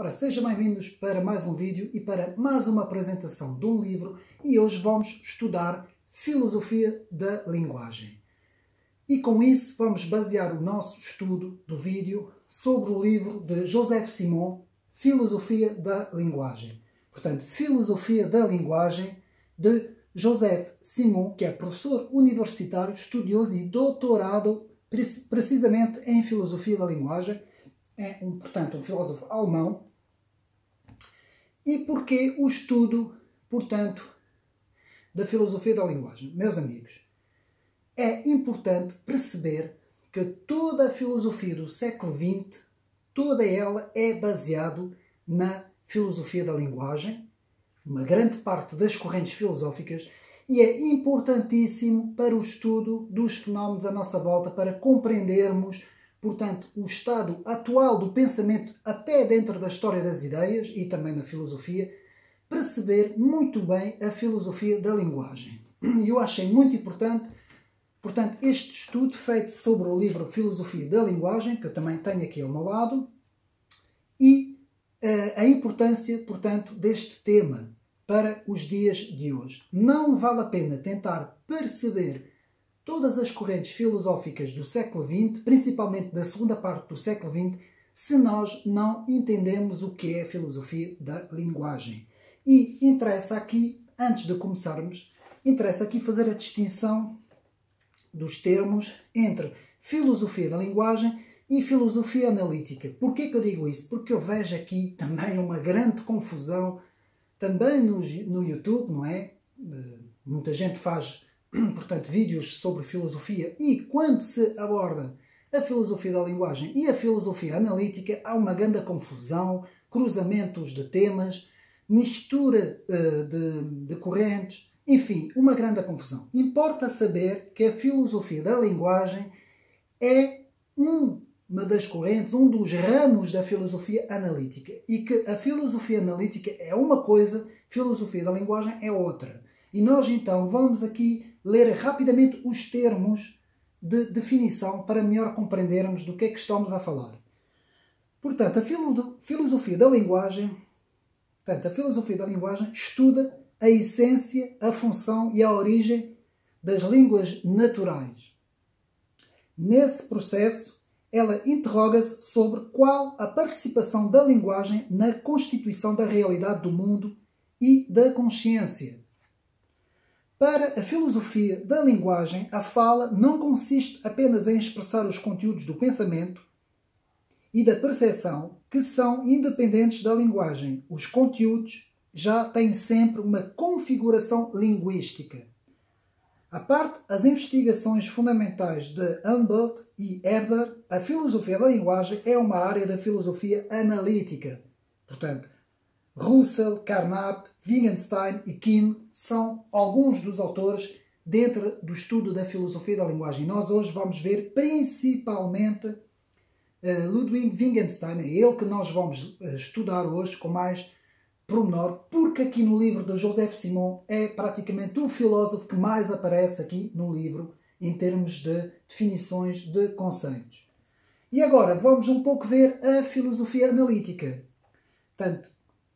Ora, sejam bem-vindos para mais um vídeo e para mais uma apresentação de um livro, e hoje vamos estudar Filosofia da Linguagem. E com isso vamos basear o nosso estudo do vídeo sobre o livro de Joseph Simon, Filosofia da Linguagem. Portanto, Filosofia da Linguagem de Joseph Simon, que é professor universitário, estudioso e doutorado precisamente em Filosofia da Linguagem. É, portanto, um filósofo alemão. E porquê o estudo, portanto, da filosofia da linguagem? Meus amigos, é importante perceber que toda a filosofia do século XX, toda ela é baseada na filosofia da linguagem, uma grande parte das correntes filosóficas, e é importantíssimo para o estudo dos fenómenos à nossa volta, para compreendermos, portanto, o estado atual do pensamento, até dentro da história das ideias e também na filosofia, perceber muito bem a filosofia da linguagem. E eu achei muito importante, portanto, este estudo feito sobre o livro Filosofia da Linguagem, que eu também tenho aqui ao meu lado, e a importância, portanto, deste tema para os dias de hoje. Não vale a pena tentar perceber todas as correntes filosóficas do século XX, principalmente da segunda parte do século XX, se nós não entendemos o que é a filosofia da linguagem. E interessa aqui, antes de começarmos, interessa aqui fazer a distinção dos termos entre filosofia da linguagem e filosofia analítica. Porquê que eu digo isso? Porque eu vejo aqui também uma grande confusão, também no YouTube, não é? Muita gente faz, portanto, vídeos sobre filosofia, e quando se aborda a filosofia da linguagem e a filosofia analítica, há uma grande confusão, cruzamentos de temas, mistura de correntes, enfim, uma grande confusão. Importa saber que a filosofia da linguagem é uma das correntes, um dos ramos da filosofia analítica, e que a filosofia analítica é uma coisa, filosofia da linguagem é outra. E nós então vamos aqui ler rapidamente os termos de definição para melhor compreendermos do que é que estamos a falar. Portanto, a filosofia da linguagem, estuda a essência, a função e a origem das línguas naturais. Nesse processo, ela interroga-se sobre qual a participação da linguagem na constituição da realidade do mundo e da consciência. Para a filosofia da linguagem, a fala não consiste apenas em expressar os conteúdos do pensamento e da percepção, que são independentes da linguagem. Os conteúdos já têm sempre uma configuração linguística. A parte as investigações fundamentais de Humboldt e Herder, a filosofia da linguagem é uma área da filosofia analítica. Portanto, Russell, Carnap, Wittgenstein e Kuhn são alguns dos autores dentro do estudo da filosofia da linguagem. Nós hoje vamos ver principalmente Ludwig Wittgenstein, é ele que nós vamos estudar hoje com mais pormenor, porque aqui no livro de Joseph Simon é praticamente o filósofo que mais aparece aqui no livro em termos de definições de conceitos. E agora vamos um pouco ver a filosofia analítica. Portanto,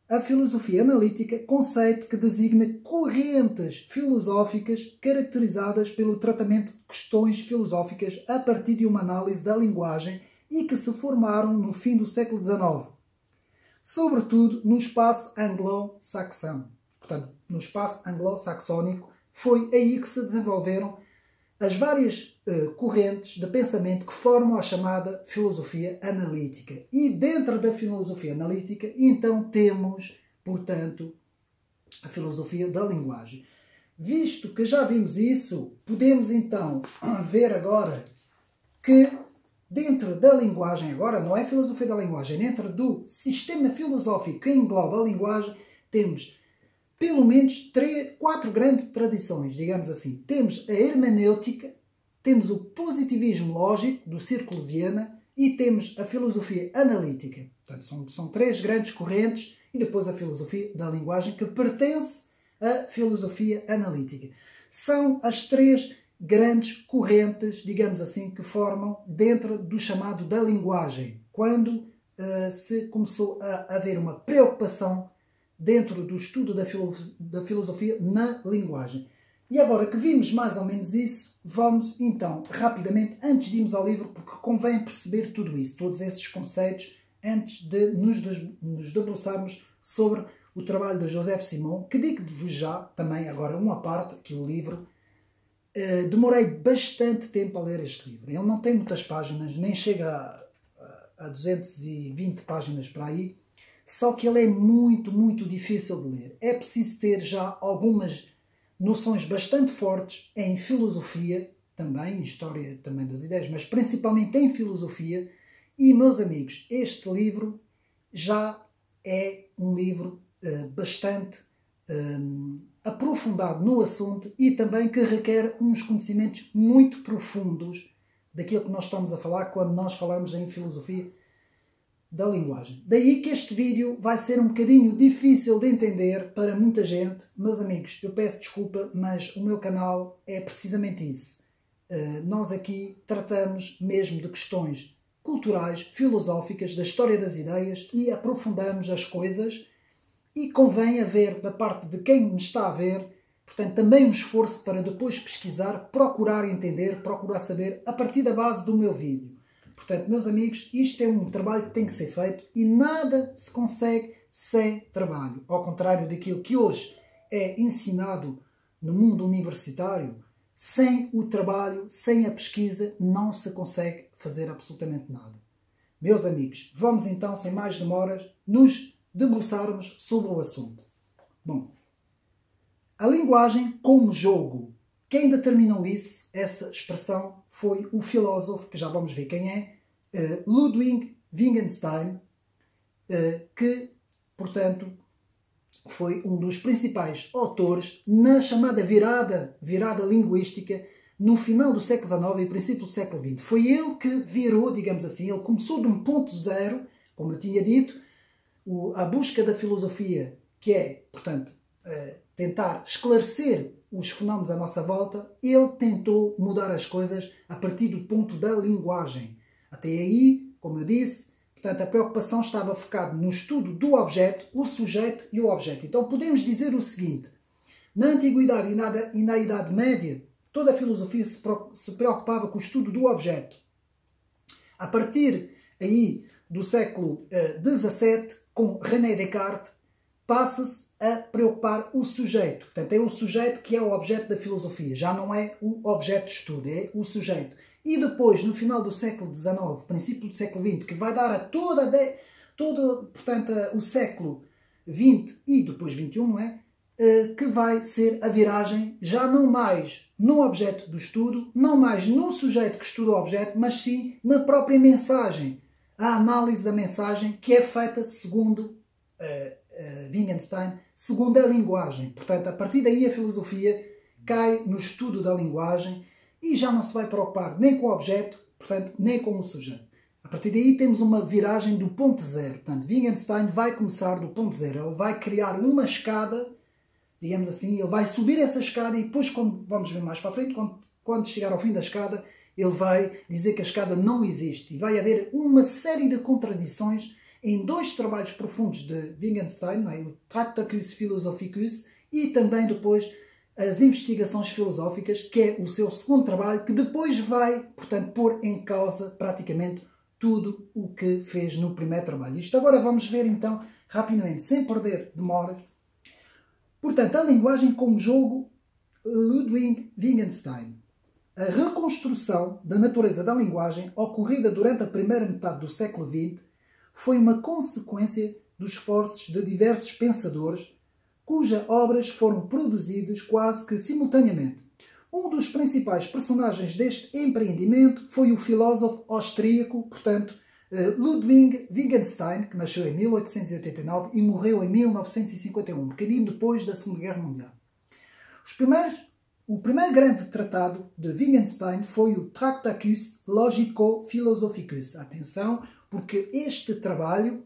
a filosofia analítica, conceito que designa correntes filosóficas caracterizadas pelo tratamento de questões filosóficas a partir de uma análise da linguagem e que se formaram no fim do século XIX. Sobretudo no espaço anglo-saxão. Portanto, no espaço anglo-saxónico, foi aí que se desenvolveram as várias correntes de pensamento que formam a chamada filosofia analítica. E dentro da filosofia analítica, então, temos, portanto, a filosofia da linguagem. Visto que já vimos isso, podemos então ver agora que dentro da linguagem, agora não é filosofia da linguagem, dentro do sistema filosófico que engloba a linguagem, temos pelo menos 4 grandes tradições, digamos assim. Temos a hermenêutica, temos o positivismo lógico, do Círculo de Viena, e temos a filosofia analítica. Portanto, são 3 grandes correntes, e depois a filosofia da linguagem, que pertence à filosofia analítica. São as 3 grandes correntes, digamos assim, que formam dentro do chamado da linguagem, quando se começou a haver uma preocupação dentro do estudo da filosofia na linguagem. E agora que vimos mais ou menos isso, vamos então, rapidamente, antes de irmos ao livro, porque convém perceber tudo isso, todos esses conceitos, antes de nos debruçarmos sobre o trabalho de Joseph Simon, que digo-vos já, também agora uma parte, que o livro, demorei bastante tempo a ler este livro. Ele não tem muitas páginas, nem chega a 220 páginas para aí, só que ele é muito, muito difícil de ler. É preciso ter já algumas noções bastante fortes em filosofia, também, em história também das ideias, mas principalmente em filosofia. E, meus amigos, este livro já é um livro bastante aprofundado no assunto e também que requer uns conhecimentos muito profundos daquilo que nós estamos a falar quando nós falamos em filosofia da linguagem. Daí que este vídeo vai ser um bocadinho difícil de entender para muita gente. Meus amigos, eu peço desculpa, mas o meu canal é precisamente isso. Nós aqui tratamos mesmo de questões culturais, filosóficas, da história das ideias e aprofundamos as coisas, e convém haver da parte de quem me está a ver, portanto, também um esforço para depois pesquisar, procurar entender, procurar saber a partir da base do meu vídeo. Portanto, meus amigos, isto é um trabalho que tem que ser feito e nada se consegue sem trabalho. Ao contrário daquilo que hoje é ensinado no mundo universitário, sem o trabalho, sem a pesquisa, não se consegue fazer absolutamente nada. Meus amigos, vamos então, sem mais demoras, nos debruçarmos sobre o assunto. Bom, a linguagem como jogo. Quem determinou isso, essa expressão, foi o filósofo, que já vamos ver quem é, Ludwig Wittgenstein, que, portanto, foi um dos principais autores na chamada virada linguística no final do século XIX e princípio do século XX. Foi ele que virou, digamos assim, ele começou de um ponto zero, como eu tinha dito, a busca da filosofia, que é, portanto, tentar esclarecer os fenómenos à nossa volta. Ele tentou mudar as coisas a partir do ponto da linguagem. Até aí, como eu disse, portanto, a preocupação estava focada no estudo do objeto, o sujeito e o objeto. Então podemos dizer o seguinte: na Antiguidade e na Idade Média, toda a filosofia se preocupava com o estudo do objeto. A partir aí do século XVII, com René Descartes, passa-se a preocupar o sujeito. Portanto, é o sujeito que é o objeto da filosofia. Já não é o objeto de estudo, é o sujeito. E depois, no final do século XIX, princípio do século XX, que vai dar a portanto, o século XX e depois XXI, não é? Que vai ser a viragem, já não mais no objeto do estudo, não mais no sujeito que estuda o objeto, mas sim na própria mensagem. A análise da mensagem que é feita segundo Wittgenstein, segundo a linguagem. Portanto, a partir daí a filosofia cai no estudo da linguagem e já não se vai preocupar nem com o objeto, portanto, nem com o sujeito. A partir daí temos uma viragem do ponto zero. Portanto, Wittgenstein vai começar do ponto zero. Ele vai criar uma escada, digamos assim, ele vai subir essa escada e depois, quando vamos ver mais para a frente, quando chegar ao fim da escada, ele vai dizer que a escada não existe. E vai haver uma série de contradições em dois trabalhos profundos de Wittgenstein, não é? O Tractatus Philosophicus e também depois as investigações filosóficas, que é o seu segundo trabalho, que depois vai, portanto, pôr em causa praticamente tudo o que fez no primeiro trabalho. Isto agora vamos ver então, rapidamente, sem perder demoras. Portanto, a linguagem como jogo, Ludwig Wittgenstein. A reconstrução da natureza da linguagem, ocorrida durante a primeira metade do século XX, foi uma consequência dos esforços de diversos pensadores, cujas obras foram produzidas quase que simultaneamente. Um dos principais personagens deste empreendimento foi o filósofo austríaco, portanto, Ludwig Wittgenstein, que nasceu em 1889 e morreu em 1951, um bocadinho depois da Segunda Guerra Mundial. O primeiro grande tratado de Wittgenstein foi o Tractatus Logico-Philosophicus. Atenção, porque este trabalho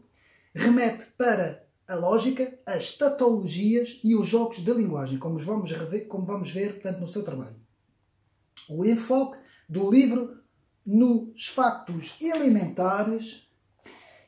remete para a lógica, as tautologias e os jogos de linguagem, como vamos ver portanto, no seu trabalho. O enfoque do livro nos factos elementares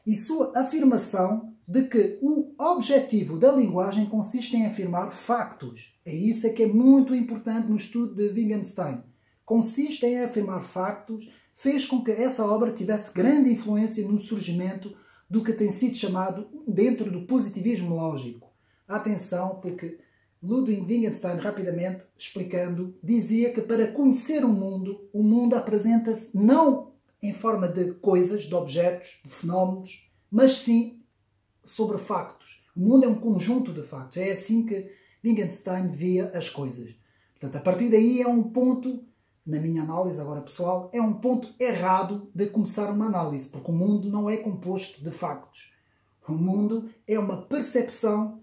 e sua afirmação de que o objetivo da linguagem consiste em afirmar factos. É isso que é muito importante no estudo de Wittgenstein. Consiste em afirmar factos, fez com que essa obra tivesse grande influência no surgimento do que tem sido chamado dentro do positivismo lógico. Atenção, porque Ludwig Wittgenstein, rapidamente explicando, dizia que para conhecer o mundo apresenta-se não em forma de coisas, de objetos, de fenómenos, mas sim sobre factos. O mundo é um conjunto de factos. É assim que Wittgenstein via as coisas. Portanto, a partir daí é um ponto, na minha análise agora pessoal, é um ponto errado de começar uma análise, porque o mundo não é composto de factos. O mundo é uma percepção,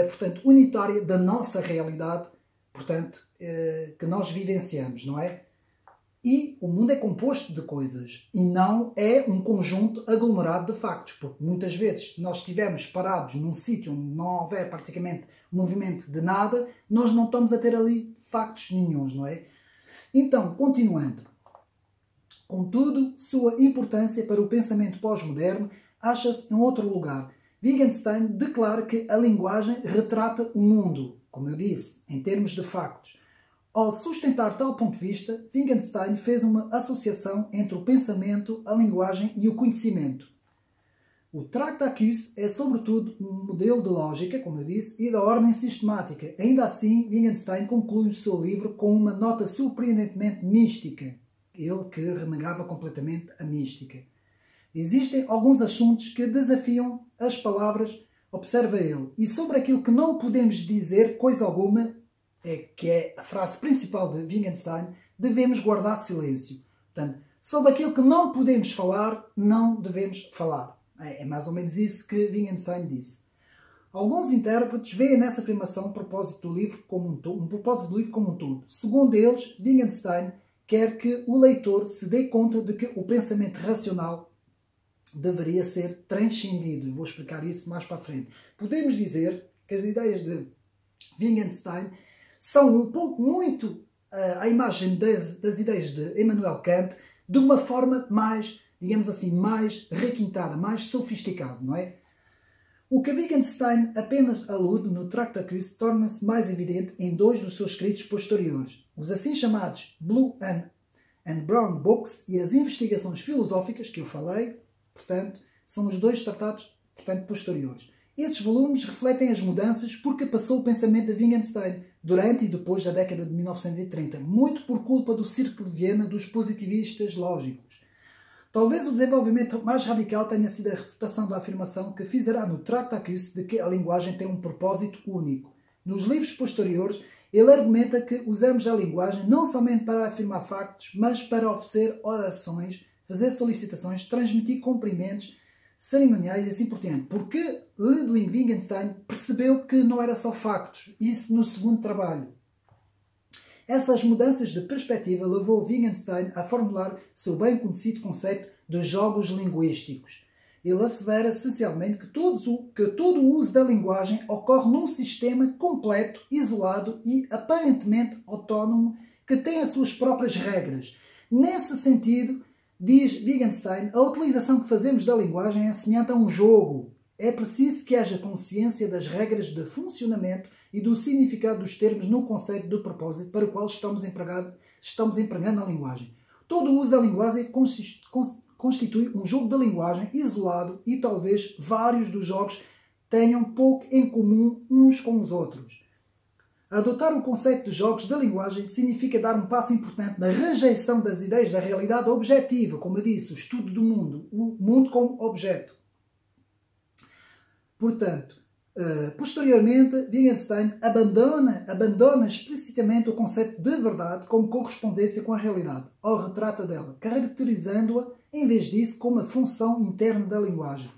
portanto, unitária da nossa realidade, portanto, que nós vivenciamos, não é? E o mundo é composto de coisas e não é um conjunto aglomerado de factos, porque muitas vezes, se nós estivermos parados num sítio onde não houver praticamente movimento de nada, nós não estamos a ter ali factos nenhuns, não é? Então, continuando. Contudo, sua importância para o pensamento pós-moderno acha-se em outro lugar. Wittgenstein declara que a linguagem retrata o mundo, como eu disse, em termos de factos. Ao sustentar tal ponto de vista, Wittgenstein fez uma associação entre o pensamento, a linguagem e o conhecimento. O Tractatus é, sobretudo, um modelo de lógica, como eu disse, e da ordem sistemática. Ainda assim, Wittgenstein conclui o seu livro com uma nota surpreendentemente mística. Ele que renegava completamente a mística. Existem alguns assuntos que desafiam as palavras, observa ele, e sobre aquilo que não podemos dizer coisa alguma, que é a frase principal de Wittgenstein, devemos guardar silêncio. Portanto, sobre aquilo que não podemos falar, não devemos falar. É mais ou menos isso que Wittgenstein disse. Alguns intérpretes veem nessa afirmação um propósito do livro como um todo. Segundo eles, Wittgenstein quer que o leitor se dê conta de que o pensamento racional deveria ser transcendido. Vou explicar isso mais para a frente. Podemos dizer que as ideias de Wittgenstein são um pouco muito à imagem das ideias de Immanuel Kant, de uma forma mais, digamos assim, mais requintada, mais sofisticada, não é? O que Wittgenstein apenas alude no Tractatus torna-se mais evidente em dois dos seus escritos posteriores, os assim chamados Blue and Brown Books e as investigações filosóficas, que eu falei, portanto, são os dois tratados, portanto, posteriores. Esses volumes refletem as mudanças porque passou o pensamento de Wittgenstein durante e depois da década de 1930, muito por culpa do Círculo de Viena dos positivistas lógicos. Talvez o desenvolvimento mais radical tenha sido a refutação da afirmação que fizerá no Tractatus de que a linguagem tem um propósito único. Nos livros posteriores, ele argumenta que usamos a linguagem não somente para afirmar factos, mas para oferecer orações, fazer solicitações, transmitir cumprimentos cerimoniais e assim por diante. Porque Ludwig Wittgenstein percebeu que não era só factos, isso no segundo trabalho. Essas mudanças de perspectiva levou Wittgenstein a formular seu bem conhecido conceito de jogos linguísticos. Ele assevera essencialmente que todo o uso da linguagem ocorre num sistema completo, isolado e aparentemente autónomo que tem as suas próprias regras. Nesse sentido, diz Wittgenstein, a utilização que fazemos da linguagem é semelhante a um jogo. É preciso que haja consciência das regras de funcionamento e do significado dos termos no conceito de propósito para o qual estamos empregando a linguagem. Todo o uso da linguagem constitui um jogo da linguagem isolado e talvez vários dos jogos tenham pouco em comum uns com os outros. Adotar o conceito de jogos da linguagem significa dar um passo importante na rejeição das ideias da realidade objetiva, como eu disse, o estudo do mundo, o mundo como objeto. Portanto, posteriormente, Wittgenstein abandona explicitamente o conceito de verdade como correspondência com a realidade, ou retrata dela, caracterizando-a, em vez disso, como a função interna da linguagem.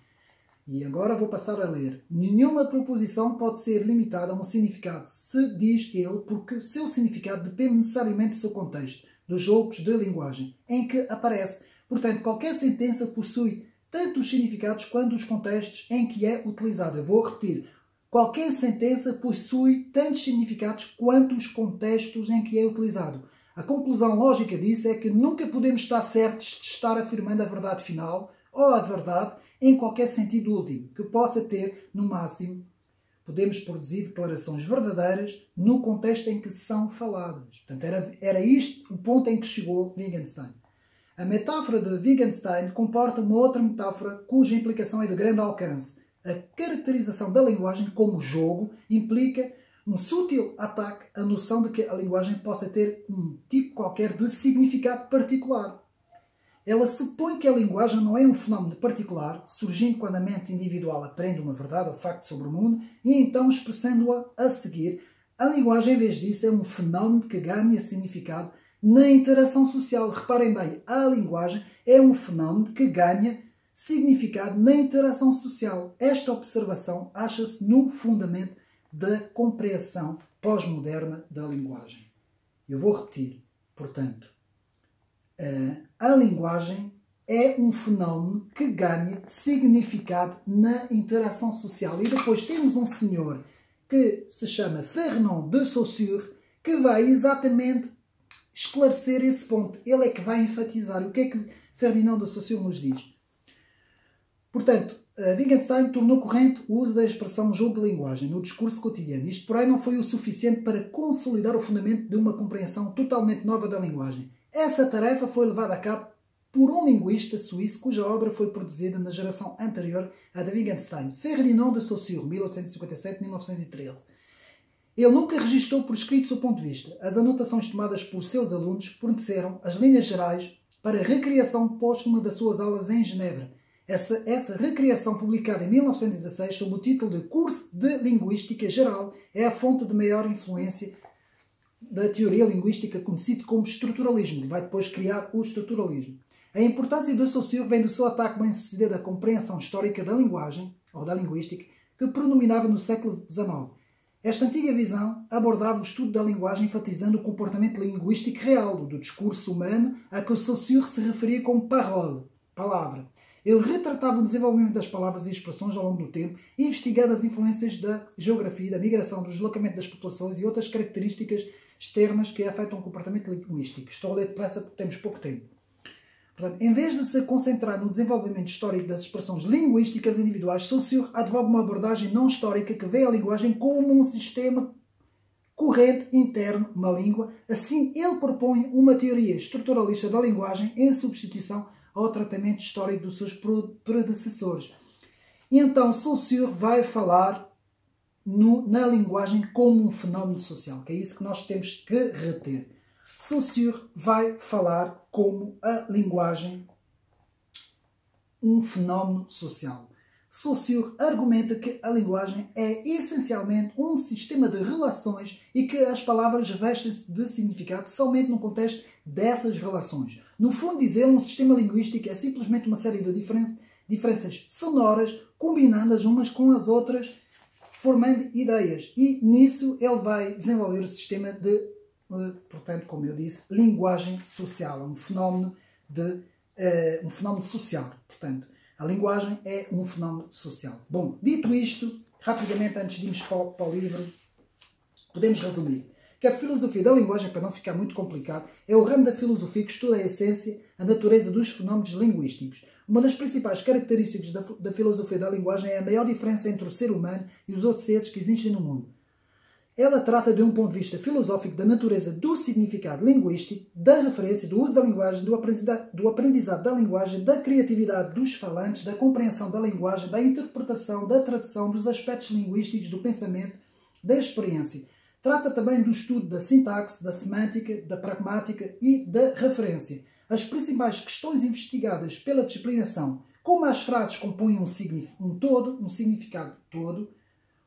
E agora vou passar a ler. Nenhuma proposição pode ser limitada a um significado, se diz ele, porque o seu significado depende necessariamente do seu contexto, dos jogos de linguagem em que aparece. Portanto, qualquer sentença possui tanto os significados quanto os contextos em que é utilizada. Vou repetir. Qualquer sentença possui tantos significados quanto os contextos em que é utilizado. A conclusão lógica disso é que nunca podemos estar certos de estar afirmando a verdade final ou a verdade em qualquer sentido último, que possa ter, no máximo, podemos produzir declarações verdadeiras no contexto em que são faladas. Portanto, era isto o ponto em que chegou Wittgenstein. A metáfora de Wittgenstein comporta uma outra metáfora cuja implicação é de grande alcance. A caracterização da linguagem como jogo implica um sutil ataque à noção de que a linguagem possa ter um tipo qualquer de significado particular. Ela supõe que a linguagem não é um fenómeno particular, surgindo quando a mente individual aprende uma verdade ou facto sobre o mundo e então expressando-a a seguir. A linguagem, em vez disso, é um fenómeno que ganha significado na interação social. Reparem bem, a linguagem é um fenómeno que ganha significado na interação social. Esta observação acha-se no fundamento da compreensão pós-moderna da linguagem. Eu vou repetir, portanto, a linguagem é um fenómeno que ganha significado na interação social. E depois temos um senhor que se chama Fernand de Saussure, que vai exatamente esclarecer esse ponto. Ele é que vai enfatizar o que é que Ferdinand de Saussure nos diz. Portanto, Wittgenstein tornou corrente o uso da expressão jogo de linguagem no discurso cotidiano. Isto, porém, não foi o suficiente para consolidar o fundamento de uma compreensão totalmente nova da linguagem. Essa tarefa foi levada a cabo por um linguista suíço cuja obra foi produzida na geração anterior à de Wittgenstein, Ferdinand de Saussure, 1857-1913. Ele nunca registrou por escrito o seu ponto de vista. As anotações tomadas por seus alunos forneceram as linhas gerais para a recriação póstuma das suas aulas em Genebra. Essa recriação, publicada em 1916 sob o título de Curso de Linguística Geral, é a fonte de maior influência da teoria linguística conhecido como estruturalismo. Vai depois criar o estruturalismo. A importância do Saussure vem do seu ataque bem-sucedido à compreensão histórica da linguagem, ou da linguística, que predominava no século XIX. Esta antiga visão abordava o estudo da linguagem enfatizando o comportamento linguístico real do discurso humano a que o Saussure se referia como parole, palavra. Ele retratava o desenvolvimento das palavras e expressões ao longo do tempo, investigando as influências da geografia, da migração, do deslocamento das populações e outras características externas que afetam o comportamento linguístico. Estou a ler depressa porque temos pouco tempo. Portanto, em vez de se concentrar no desenvolvimento histórico das expressões linguísticas individuais, Saussure advoga uma abordagem não histórica que vê a linguagem como um sistema corrente interno, uma língua. Assim, ele propõe uma teoria estruturalista da linguagem em substituição ao tratamento histórico dos seus predecessores. E então Saussure vai falar na linguagem como um fenómeno social, que é isso que nós temos que reter. Saussure vai falar como a linguagem um fenómeno social. Saussure argumenta que a linguagem é essencialmente um sistema de relações e que as palavras vestem-se de significado somente no contexto dessas relações. No fundo, diz ele, um sistema linguístico é simplesmente uma série de diferenças sonoras combinando as umas com as outras, formando ideias. E nisso ele vai desenvolver o sistema de, portanto, como eu disse, linguagem social. É um fenómeno social. Portanto, a linguagem é um fenómeno social. Bom, dito isto, rapidamente, antes de irmos para o livro, podemos resumir que a filosofia da linguagem, para não ficar muito complicado, é o ramo da filosofia que estuda a essência, a natureza dos fenómenos linguísticos. Uma das principais características da filosofia da linguagem é a maior diferença entre o ser humano e os outros seres que existem no mundo. Ela trata de um ponto de vista filosófico da natureza do significado linguístico, da referência, do uso da linguagem, do aprendizado da linguagem, da criatividade dos falantes, da compreensão da linguagem, da interpretação, da tradução, dos aspectos linguísticos, do pensamento, da experiência. Trata também do estudo da sintaxe, da semântica, da pragmática e da referência. As principais questões investigadas pela disciplina são como as frases compõem um significado todo,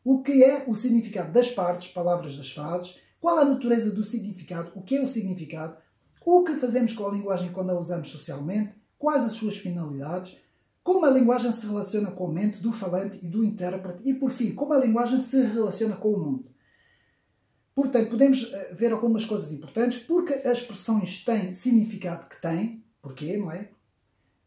o que é o significado das partes, palavras das frases, qual a natureza do significado, o que é o significado, o que fazemos com a linguagem quando a usamos socialmente, quais as suas finalidades, como a linguagem se relaciona com a mente do falante e do intérprete e, por fim, como a linguagem se relaciona com o mundo. Portanto, podemos ver algumas coisas importantes, porque as expressões têm significado que têm. Porquê, não é?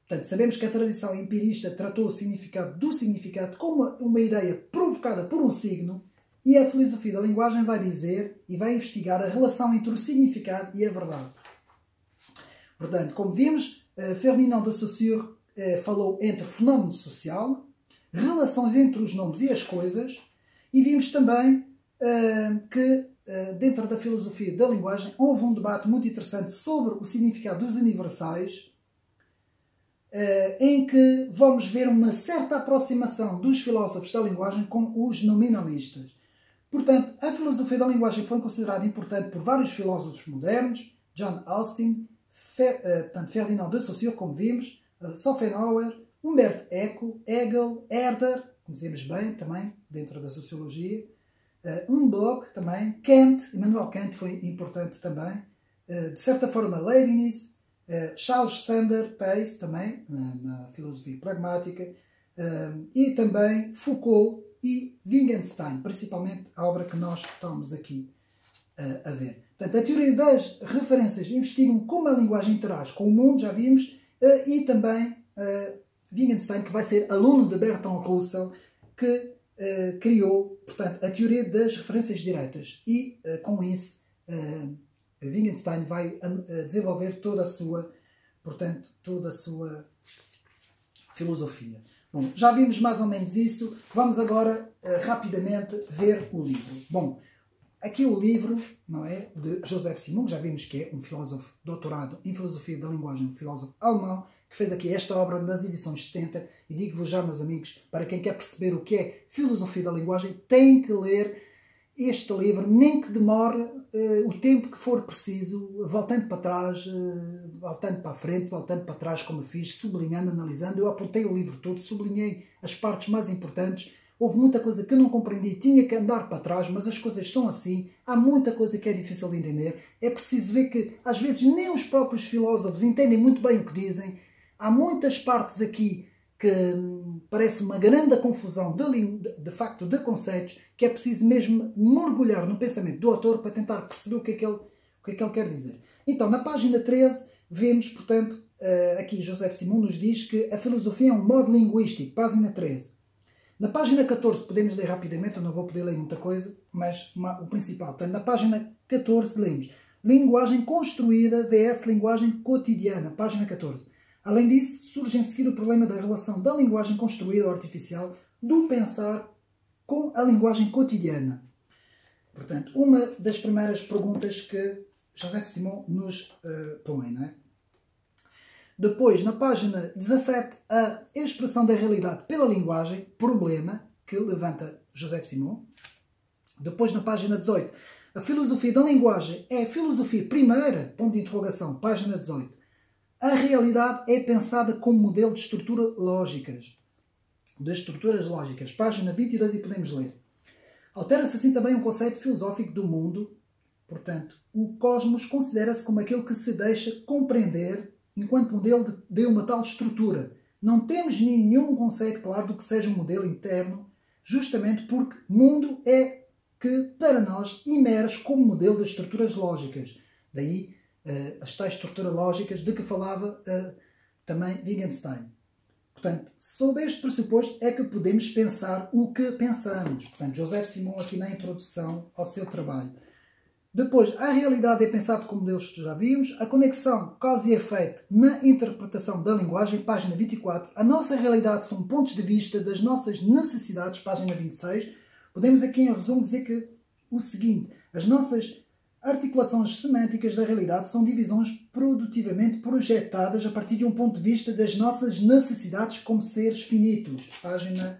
Portanto, sabemos que a tradição empirista tratou o significado do significado como uma ideia provocada por um signo, e a filosofia da linguagem vai dizer e vai investigar a relação entre o significado e a verdade. Portanto, como vimos, Ferdinand de Saussure falou entre fenómeno social, relações entre os nomes e as coisas, e vimos também que dentro da filosofia da linguagem houve um debate muito interessante sobre o significado dos universais, em que vamos ver uma certa aproximação dos filósofos da linguagem com os nominalistas. Portanto, a filosofia da linguagem foi considerada importante por vários filósofos modernos, John Austin, Ferdinand de Saussure, como vimos, Schopenhauer, Humberto Eco, Hegel, Herder, como dizemos bem, também dentro da sociologia, Bloch também, Kant, Immanuel Kant foi importante também, de certa forma Leibniz, Charles Sanders Peirce também, na filosofia pragmática, e também Foucault e Wittgenstein, principalmente a obra que nós estamos aqui a ver. Portanto, a teoria das referências investigam como a linguagem interage com o mundo, já vimos, e também Wittgenstein, que vai ser aluno de Bertrand Russell, que criou, portanto, a teoria das referências diretas. E, com isso, Wittgenstein vai desenvolver toda a sua filosofia. Bom, já vimos mais ou menos isso. Vamos agora rapidamente ver o livro. Bom, aqui o livro, não é, de Joseph Simon, que já vimos que é um filósofo doutorado em filosofia da linguagem, um filósofo alemão, que fez aqui esta obra nas edições 70. E digo-vos já, meus amigos, para quem quer perceber o que é filosofia da linguagem, tem que ler este livro, nem que demore o tempo que for preciso, voltando para trás, voltando para a frente, voltando para trás, como eu fiz, sublinhando, analisando. Eu apontei o livro todo, sublinhei as partes mais importantes. Houve muita coisa que eu não compreendi, tinha que andar para trás, mas as coisas são assim. Há muita coisa que é difícil de entender. É preciso ver que, às vezes, nem os próprios filósofos entendem muito bem o que dizem. Há muitas partes aqui que parece uma grande confusão de facto de conceitos, que é preciso mesmo mergulhar no pensamento do autor para tentar perceber o que é que ele quer dizer. Então, na página 13, vemos, portanto, aqui Joseph Simon nos diz que a filosofia é um modo linguístico, página 13. Na página 14, podemos ler rapidamente, eu não vou poder ler muita coisa, mas o principal. Portanto, na página 14, lemos linguagem construída vs linguagem cotidiana, página 14. Além disso, surge em seguida o problema da relação da linguagem construída ou artificial do pensar com a linguagem cotidiana. Portanto, uma das primeiras perguntas que Joseph Simon nos põe, não é? Depois, na página 17, a expressão da realidade pela linguagem, problema que levanta Joseph Simon. Depois, na página 18, a filosofia da linguagem é a filosofia primeira, ponto de interrogação, página 18. A realidade é pensada como modelo de estruturas lógicas, página 22, e podemos ler. Altera-se assim também um conceito filosófico do mundo. Portanto, o cosmos considera-se como aquele que se deixa compreender enquanto modelo de uma tal estrutura. Não temos nenhum conceito claro do que seja um modelo interno, justamente porque mundo é que, para nós, emerge como modelo das estruturas lógicas. Daí as tais estruturas lógicas de que falava também Wittgenstein. Portanto, sob este pressuposto é que podemos pensar o que pensamos. Portanto, Joseph Simon aqui na introdução ao seu trabalho. Depois, a realidade é pensada como modelos que já vimos. A conexão causa e efeito na interpretação da linguagem, página 24. A nossa realidade são pontos de vista das nossas necessidades, página 26. Podemos aqui, em resumo, dizer que o seguinte: as nossas articulações semânticas da realidade são divisões produtivamente projetadas a partir de um ponto de vista das nossas necessidades como seres finitos. Página,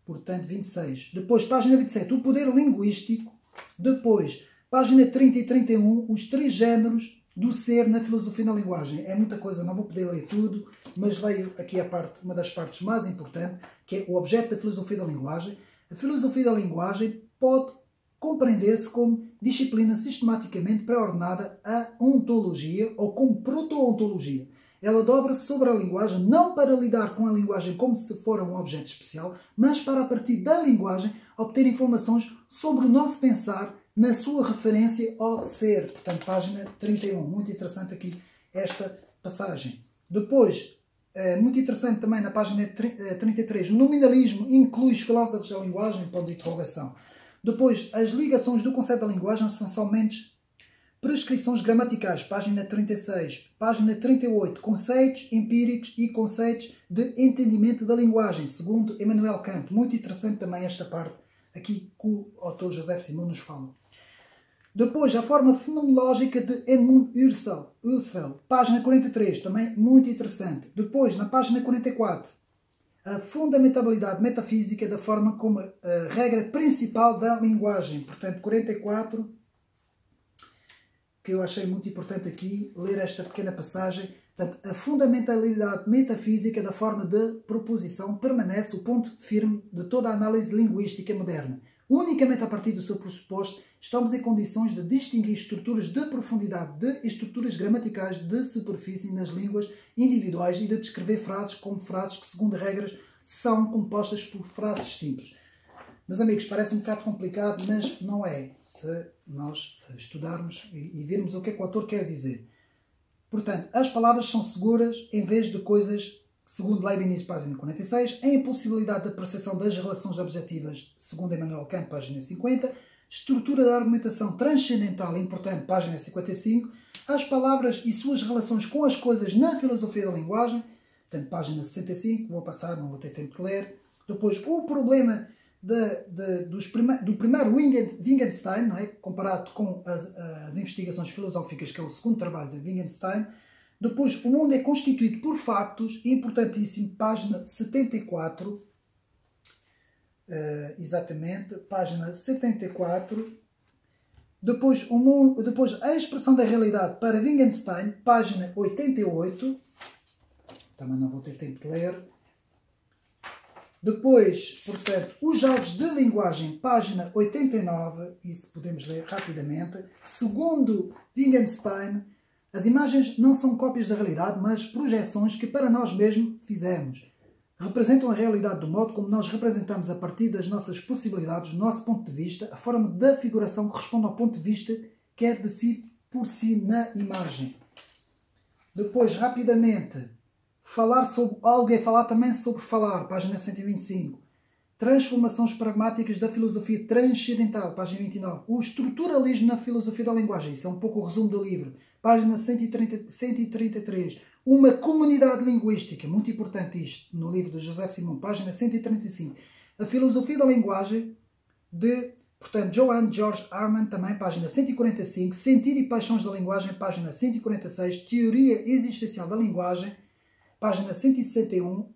portanto, 26. Depois, página 27, o poder linguístico. Depois, página 30 e 31, os três géneros do ser na filosofia da linguagem. É muita coisa, não vou poder ler tudo, mas leio aqui uma das partes mais importantes, que é o objeto da filosofia da linguagem. A filosofia da linguagem pode compreender-se como disciplina sistematicamente pré-ordenada à ontologia ou como proto-ontologia. Ela dobra-se sobre a linguagem não para lidar com a linguagem como se fora um objeto especial, mas para, a partir da linguagem, obter informações sobre o nosso pensar na sua referência ao ser. Portanto, página 31. Muito interessante aqui esta passagem. Depois, muito interessante também na página 33, o nominalismo inclui os filósofos da linguagem, ponto de interrogação. Depois, as ligações do conceito da linguagem são somente Prescrições gramaticais, página 36, página 38, conceitos empíricos e conceitos de entendimento da linguagem, segundo Emmanuel Kant. Muito interessante também esta parte aqui que o autor José Simão nos fala. Depois, a forma fenomenológica de Edmund Husserl, página 43, também muito interessante. Depois, na página 44, a fundamentabilidade metafísica da forma como a regra principal da linguagem. Portanto, 44, que eu achei muito importante aqui, ler esta pequena passagem. Portanto, a fundamentalidade metafísica da forma de proposição permanece o ponto firme de toda a análise linguística moderna. Unicamente a partir do seu pressuposto, estamos em condições de distinguir estruturas de profundidade de estruturas gramaticais de superfície nas línguas individuais e de descrever frases como frases que, segundo regras, são compostas por frases simples. Meus amigos, parece um bocado complicado, mas não é, se nós estudarmos e virmos o que é que o autor quer dizer. Portanto, as palavras são seguras em vez de coisas, segundo Leibniz, página 46, a impossibilidade da percepção das relações objetivas, segundo Emmanuel Kant, página 50, estrutura da argumentação transcendental importante, página 55, as palavras e suas relações com as coisas na filosofia da linguagem, portanto, página 65, vou passar, não vou ter tempo de ler. Depois, o problema do primeiro Wittgenstein, não é? Comparado com as investigações filosóficas, que é o segundo trabalho de Wittgenstein. Depois, o mundo é constituído por factos, importantíssimo, página 74, exatamente, página 74. Depois, a expressão da realidade para Wittgenstein, página 88, também não vou ter tempo de ler. Depois, portanto, os jogos de linguagem, página 89, isso podemos ler rapidamente. Segundo Wittgenstein, as imagens não são cópias da realidade, mas projeções que para nós mesmos fizemos. Representam a realidade do modo como nós representamos a partir das nossas possibilidades, do nosso ponto de vista. A forma da figuração corresponde ao ponto de vista quer de si por si na imagem. Depois, rapidamente, falar sobre algo é falar também sobre falar, página 125. Transformações pragmáticas da filosofia transcendental, página 29. O estruturalismo na filosofia da linguagem, isso é um pouco o resumo do livro, página 133. Uma comunidade linguística, muito importante isto, no livro de José Simão, página 135. A filosofia da linguagem, de, portanto, Johann George Arman, também, página 145. Sentido e paixões da linguagem, página 146. Teoria existencial da linguagem, página 161.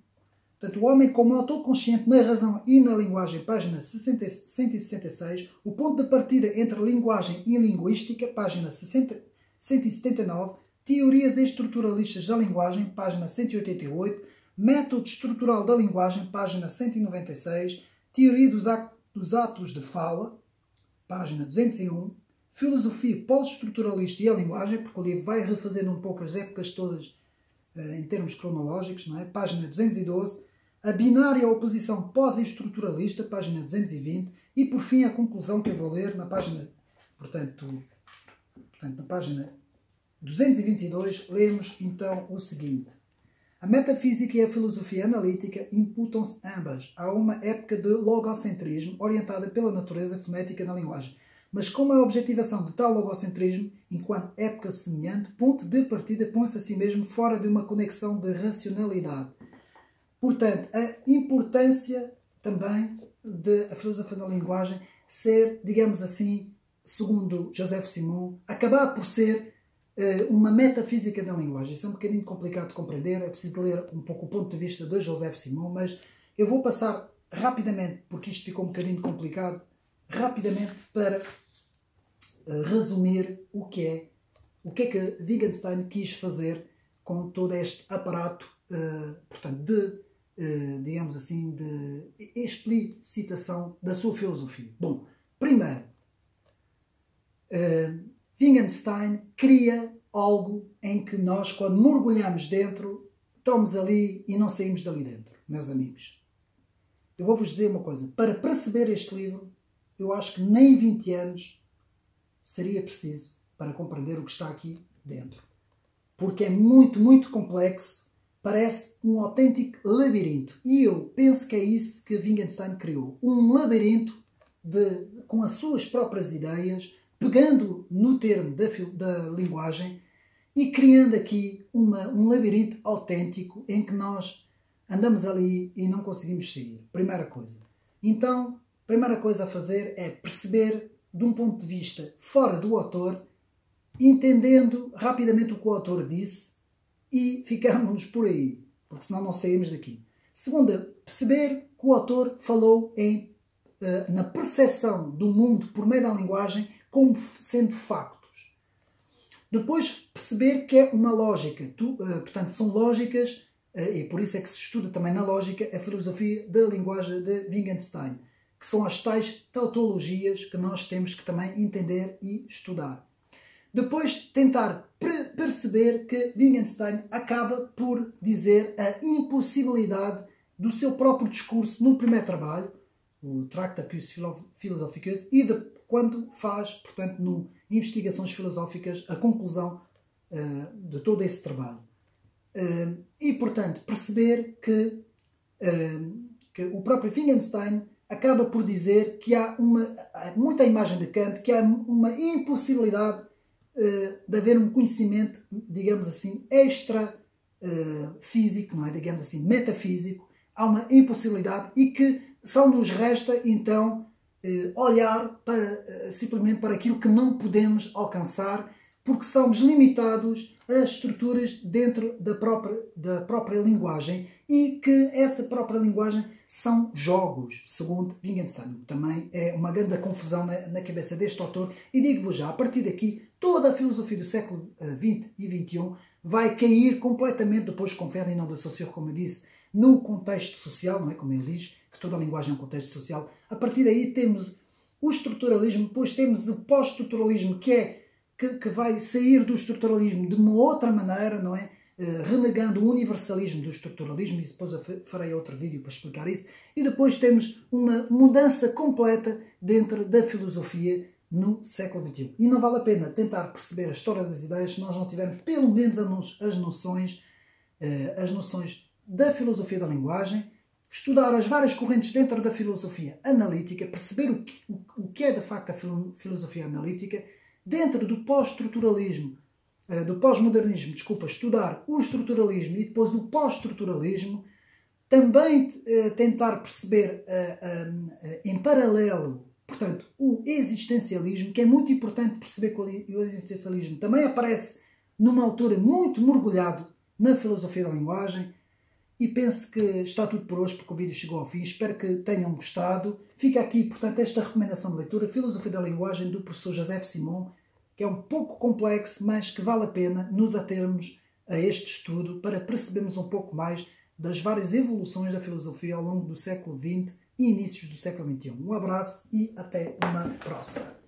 Portanto, o homem como autor consciente na razão e na linguagem, página 166. O ponto de partida entre linguagem e linguística, página 179. Teorias estruturalistas da linguagem, página 188. Método estrutural da linguagem, página 196. Teoria dos atos de fala, página 201. Filosofia pós-estruturalista e a linguagem, porque o livro vai refazendo um pouco as épocas todas em termos cronológicos, não é? Página 212. A binária oposição pós-estruturalista, página 220. E, por fim, a conclusão que eu vou ler na página, portanto na página 222, lemos então o seguinte. A metafísica e a filosofia analítica imputam-se ambas a uma época de logocentrismo orientada pela natureza fonética da linguagem, mas como a objetivação de tal logocentrismo, enquanto época semelhante, ponto de partida põe-se a si mesmo fora de uma conexão de racionalidade. Portanto, a importância também da filosofia da linguagem ser, digamos assim, segundo José Simão, acabar por ser uma metafísica da linguagem. Isso é um bocadinho complicado de compreender, é preciso ler um pouco o ponto de vista de José Simão, mas eu vou passar rapidamente, porque isto ficou um bocadinho complicado, rapidamente para resumir o que é que Wittgenstein quis fazer com todo este aparato, portanto, digamos assim, de explicitação da sua filosofia. Bom, primeiro, Wittgenstein cria algo em que nós, quando mergulhamos dentro, estamos ali e não saímos dali dentro, meus amigos. Eu vou-vos dizer uma coisa. Para perceber este livro, eu acho que nem 20 anos seria preciso para compreender o que está aqui dentro. Porque é muito, muito complexo. Parece um autêntico labirinto. E eu penso que é isso que Wittgenstein criou. Um labirinto com as suas próprias ideias, pegando no termo da linguagem e criando aqui um labirinto autêntico em que nós andamos ali e não conseguimos sair. Primeira coisa. Então, a primeira coisa a fazer é perceber de um ponto de vista fora do autor, entendendo rapidamente o que o autor disse e ficamos por aí, porque senão não saímos daqui. Segunda, perceber que o autor falou na percepção do mundo por meio da linguagem como sendo factos. Depois, perceber que é uma lógica. Portanto, são lógicas, e por isso é que se estuda também na lógica a filosofia da linguagem de Wittgenstein, que são as tais tautologias que nós temos que também entender e estudar. Depois, tentar perceber que Wittgenstein acaba por dizer a impossibilidade do seu próprio discurso no primeiro trabalho, o Tractatus Philosophicus, e quando faz, portanto, no Investigações Filosóficas, a conclusão de todo esse trabalho. E, portanto, perceber que o próprio Wittgenstein acaba por dizer que há muita imagem de Kant, que há uma impossibilidade de haver um conhecimento, digamos assim, extra-físico, não é? Digamos assim, metafísico. Há uma impossibilidade e que só nos resta, então, olhar simplesmente para aquilo que não podemos alcançar, porque somos limitados a estruturas dentro da própria linguagem e que essa própria linguagem são jogos, segundo Wittgenstein. Também é uma grande confusão na cabeça deste autor e digo-vos já, a partir daqui, toda a filosofia do século XX e XXI vai cair completamente, depois com Ferdinand de Saussure, como eu disse, no contexto social, não é? Como ele diz, que toda a linguagem é um contexto social. A partir daí temos o estruturalismo, depois temos o pós-estruturalismo, que vai sair do estruturalismo de uma outra maneira, não é? Renegando o universalismo do estruturalismo, e depois eu farei outro vídeo para explicar isso. E depois temos uma mudança completa dentro da filosofia no século XXI. E não vale a pena tentar perceber a história das ideias se nós não tivermos pelo menos as noções da filosofia da linguagem, estudar as várias correntes dentro da filosofia analítica, perceber o que é de facto a filosofia analítica, dentro do pós-estruturalismo, do pós-modernismo, estudar o estruturalismo e depois o pós-estruturalismo, também tentar perceber em paralelo, portanto, o existencialismo, que é muito importante perceber que o existencialismo também aparece numa altura muito mergulhado na filosofia da linguagem. E penso que está tudo por hoje, porque o vídeo chegou ao fim. Espero que tenham gostado. Fica aqui, portanto, esta recomendação de leitura, Filosofia da Linguagem, do professor José Simon, que é um pouco complexo, mas que vale a pena nos atermos a este estudo para percebermos um pouco mais das várias evoluções da filosofia ao longo do século XX e inícios do século XXI. Um abraço e até uma próxima.